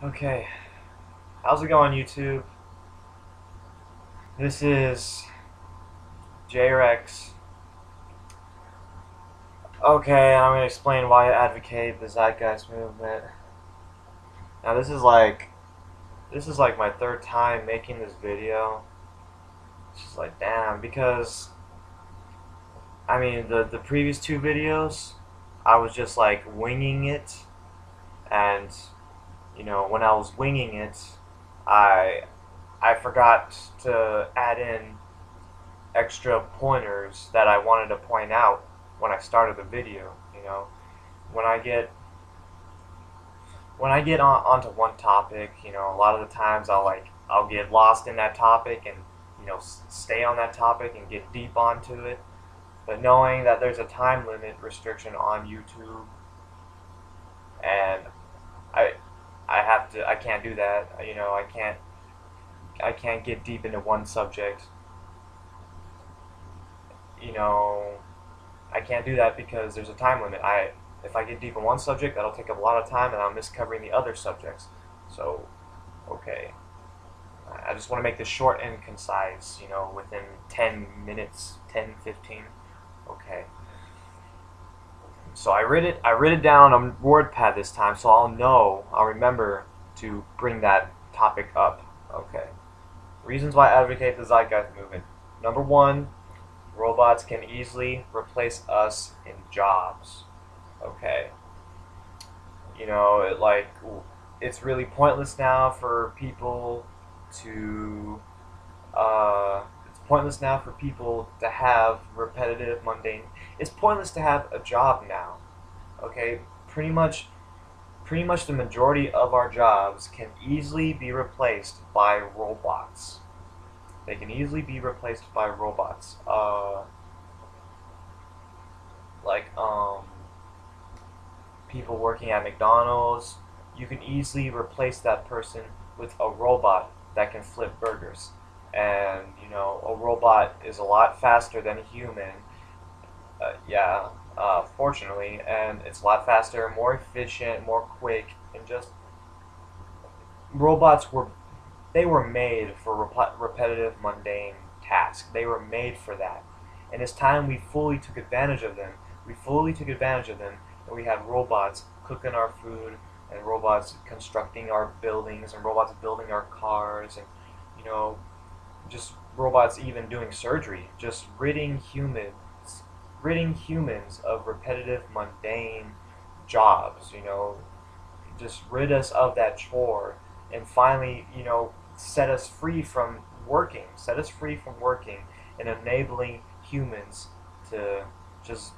Okay, how's it going, YouTube? This is JREX. Okay, I'm gonna explain why I advocate the Zeitgeist movement. Now, this is like my third time making this video. It's just like, damn, because I mean, the previous two videos, I was just like winging it, and when I was winging it, I I forgot to add in extra pointers that I wanted to point out when I started the video. When I get onto one topic, a lot of the times I'll get lost in that topic and stay on that topic and get deep onto it. But knowing that there's a time limit restriction on YouTube, and I I can't do that. I can't get deep into one subject. You know, I can't do that because there's a time limit. If I get deep in one subject, that'll take up a lot of time, and I'll miss covering the other subjects. So, okay, I just want to make this short and concise. Within 10 minutes, 10, 15. Okay. So I wrote it down on WordPad this time, so I'll remember to bring that topic up. Okay. Reasons why I advocate the Zeitgeist movement. Number one, robots can easily replace us in jobs. Okay. It's really pointless now for people to it's pointless now for people to have repetitive, mundane. It's pointless to have a job now. Okay, pretty much the majority of our jobs can easily be replaced by robots. They can easily be replaced by robots. Like people working at McDonald's, you can easily replace that person with a robot that can flip burgers. And a robot is a lot faster than a human. Yeah, fortunately, and it's a lot faster, more efficient, more quick, and just robots were made for repetitive, mundane tasks. They were made for that, and it's time we fully took advantage of them. And we had robots cooking our food, and robots constructing our buildings, and robots building our cars, and just robots even doing surgery, just ridding humans of repetitive, mundane jobs. Just rid us of that chore, and finally, set us free from working, and enabling humans to just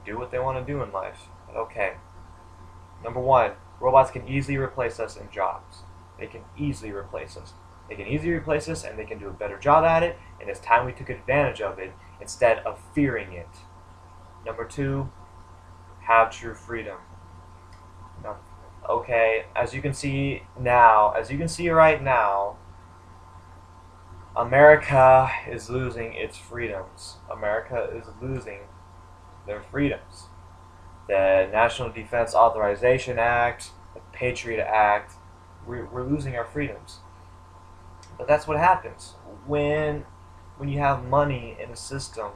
do what they want to do in life. Okay. Number one, robots can easily replace us in jobs. They can easily replace us. And they can do a better job at it, and it's time we took advantage of it instead of fearing it. Number two, have true freedom. Now, okay, as you can see right now, America is losing its freedoms. America is losing their freedoms. The National Defense Authorization Act, the Patriot Act, we're losing our freedoms. But that's what happens when you have money in a system.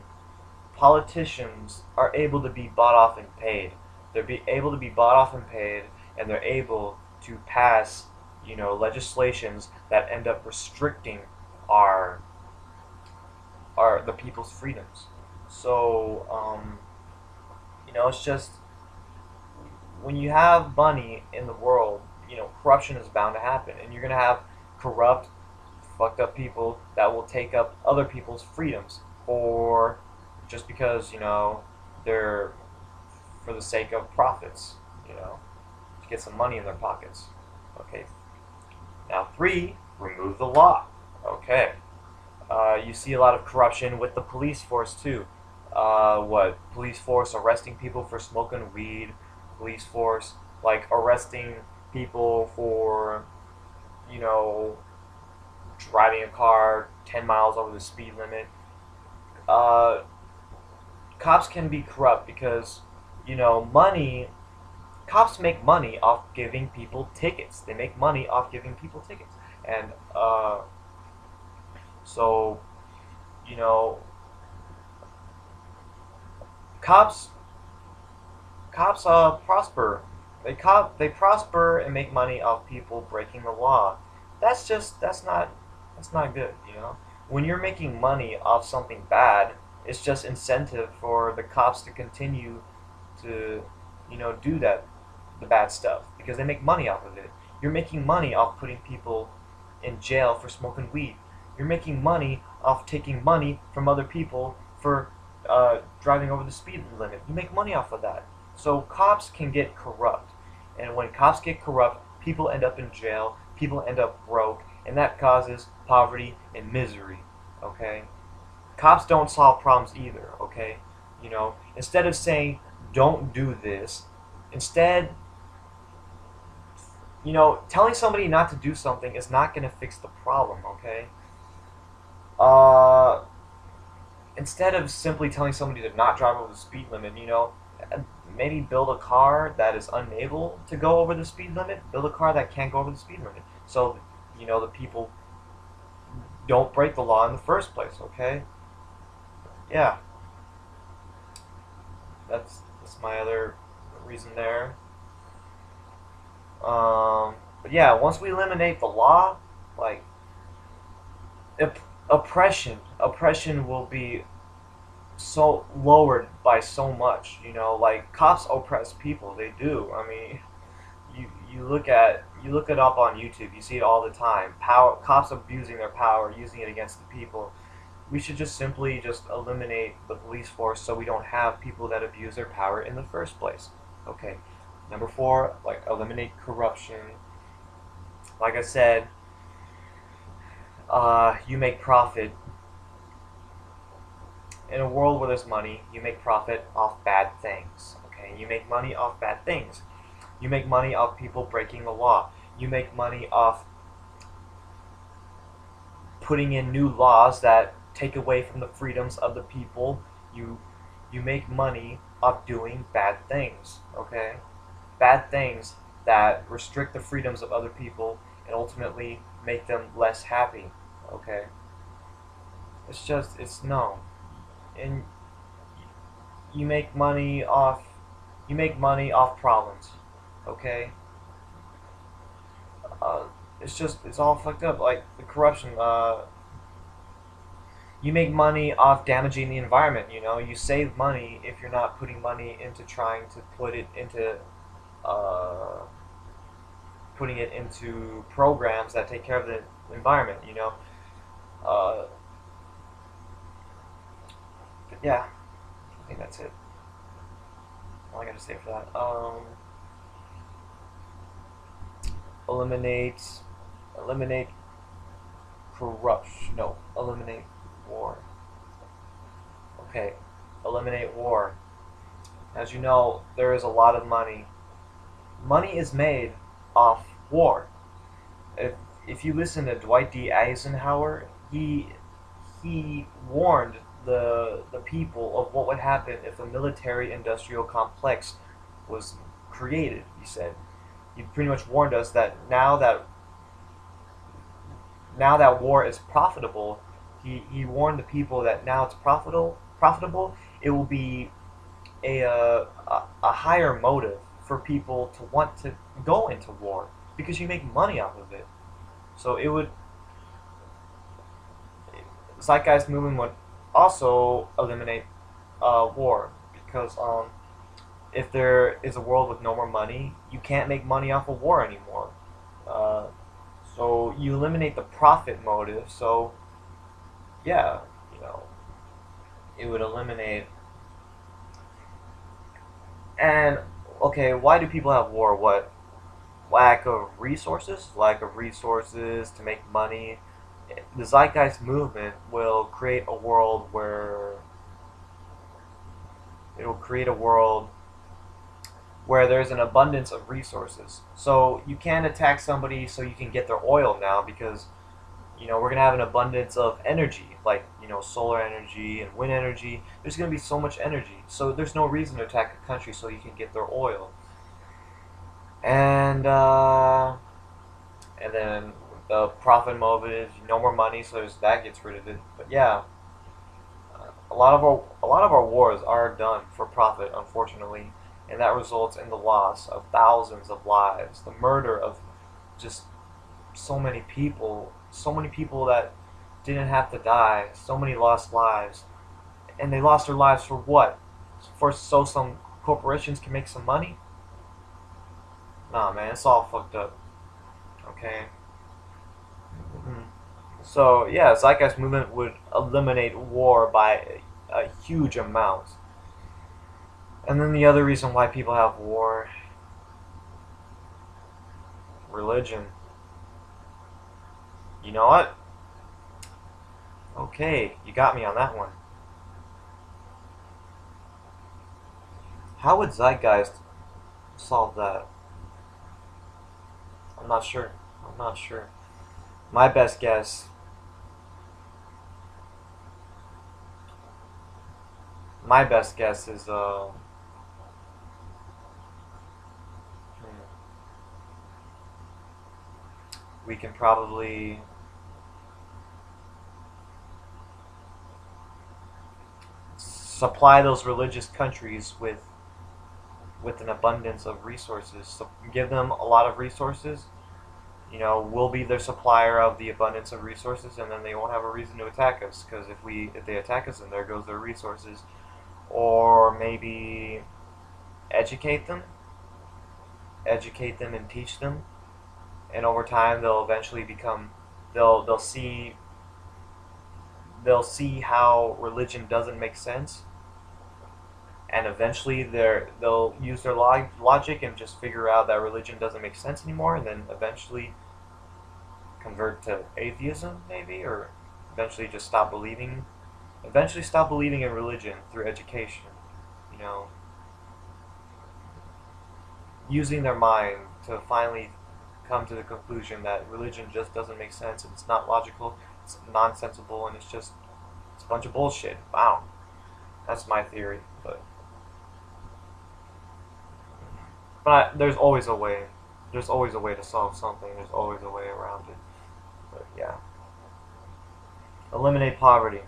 Politicians are able to be bought off and paid. Able to be bought off and paid, and they're able to pass, legislations that end up restricting our the people's freedoms. So, it's just when you have money in the world, corruption is bound to happen, and you're gonna have corrupt, fucked up people that will take up other people's freedoms for just because they're for the sake of profits, to get some money in their pockets. Okay. Now, three, remove the law. Okay. You see a lot of corruption with the police force too. Police force arresting people for smoking weed. Police force arresting people for driving a car 10 miles over the speed limit. Cops can be corrupt because money cops make money off giving people tickets. They make money off giving people tickets, and so you know, cops prosper. They prosper and make money off people breaking the law. That's not good. You know, when you're making money off something bad, it's just incentive for the cops to continue to do the bad stuff because they make money off of it. You're making money off putting people in jail for smoking weed. You're making money off taking money from other people for driving over the speed limit. You make money off of that. So cops can get corrupt. And when cops get corrupt, people end up in jail, people end up broke, and that causes poverty and misery. Okay? Cops don't solve problems either, okay? Instead of saying, don't do this, instead, telling somebody not to do something is not going to fix the problem, okay? Instead of simply telling somebody to not drive over the speed limit, maybe build a car that is unable to go over the speed limit, build a car that can't go over the speed limit. So, the people don't break the law in the first place, okay? Yeah. That's my other reason there. But yeah, once we eliminate the law, like, oppression will be so lowered by so much. Like cops oppress people. They do. I mean, you look it up on YouTube. You see it all the time. Cops abusing their power, using it against the people. We should just simply eliminate the police force so we don't have people that abuse their power in the first place. Okay. Number 4, like, eliminate corruption. Like I said, you make profit. In a world where there's money, you make profit off bad things. Okay, you make money off bad things. You make money off people breaking the law. You make money off putting in new laws that take away from the freedoms of the people. You make money off doing bad things. Okay, bad things that restrict the freedoms of other people and ultimately make them less happy. Okay, it's no. And you make money off problems. Okay, it's all fucked up. Like the corruption. You make money off damaging the environment. You save money if you're not putting money into trying to putting it into programs that take care of the environment. But yeah, I think that's it. All I gotta say for that. Eliminate corruption. No, eliminate war. Okay, eliminate war. As you know, there is a lot of money. Money is made off war. If you listen to Dwight D. Eisenhower, he warned the people of what would happen if a military-industrial complex was created. He said he pretty much warned us that now that war is profitable, he warned the people that now it's profitable, it will be a higher motive for people to want to go into war because you make money off of it. So Zeitgeist movement would also eliminate war because if there is a world with no more money, you can't make money off of war anymore. So you eliminate the profit motive. So yeah, it would eliminate. And okay, why do people have war? What? Lack of resources? Lack of resources to make money. The Zeitgeist movement will create a world where there's an abundance of resources. So you can't attack somebody so you can get their oil now because we're gonna have an abundance of energy, like solar energy and wind energy. There's gonna be so much energy, so there's no reason to attack a country so you can get their oil. and and then the profit motive is no more money, so that gets rid of it. But yeah, a lot of our wars are done for profit, unfortunately, and that results in the loss of thousands of lives, the murder of just so many people that didn't have to die, so many lost lives, and they lost their lives for what? For so some corporations can make some money? Nah, man, it's all fucked up. Okay. Mhm. So yeah, Zeitgeist movement would eliminate war by a huge amount. And then the other reason why people have war, religion. You know what? Okay, you got me on that one. How would Zeitgeist solve that? I'm not sure. I'm not sure. My best guess. My best guess is we can probably supply those religious countries with an abundance of resources. So give them a lot of resources. You know, we'll be their supplier of the abundance of resources, and then they won't have a reason to attack us. Because if they attack us, then there goes their resources. Or maybe educate them, educate them and teach them, and over time they'll eventually become they'll see how religion doesn't make sense, and eventually they'll use their logic and just figure out that religion doesn't make sense anymore, and then eventually convert to atheism, maybe, or eventually stop believing in religion through education. You know, using their mind to finally come to the conclusion that religion just doesn't make sense and it's not logical, it's nonsensical, and it's a bunch of bullshit. Wow, that's my theory. But there's always a way. There's always a way to solve something. There's always a way around it. But yeah, eliminate poverty.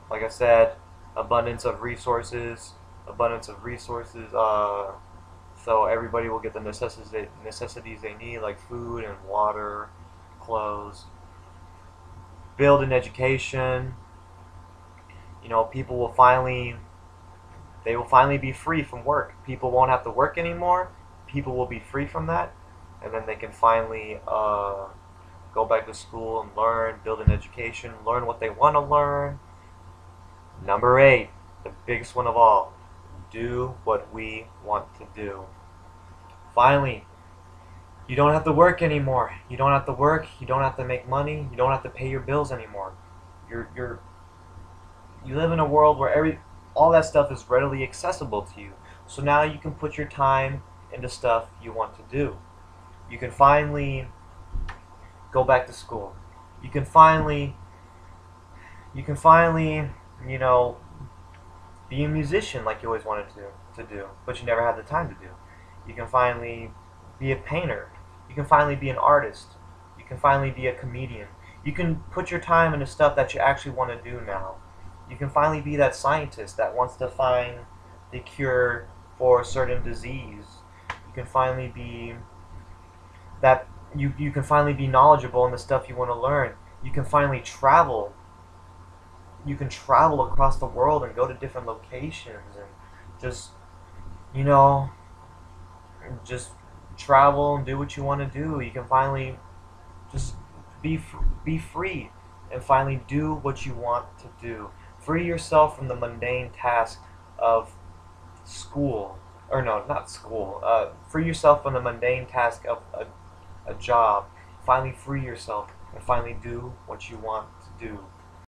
Like I said, abundance of resources. Abundance of resources. So everybody will get the necessities they need, like food and water, clothes. Build an education. You know, they will finally be free from work. People won't have to work anymore. People will be free from that, and then they can finally go back to school and learn, build an education, learn what they want to learn. Number 8, the biggest one of all, do what we want to do. Finally, you don't have to work anymore. You don't have to work. You don't have to make money. You don't have to pay your bills anymore. You're you live in a world where all that stuff is readily accessible to you. So now you can put your time into stuff you want to do. You can finally go back to school. You can finally, you know, be a musician like you always wanted to do, but you never had the time to do. You can finally be a painter. You can finally be an artist. You can finally be a comedian. You can put your time into stuff that you actually want to do now. You can finally be that scientist that wants to find the cure for a certain disease. You can finally be that you can finally be knowledgeable in the stuff you want to learn. You can finally travel. You can travel across the world and go to different locations and just, you know, just travel and do what you want to do. You can finally just be free and finally do what you want to do. Free yourself from the mundane task of school, or no, not school. Free yourself from the mundane task of a job. Finally free yourself and finally do what you want to do.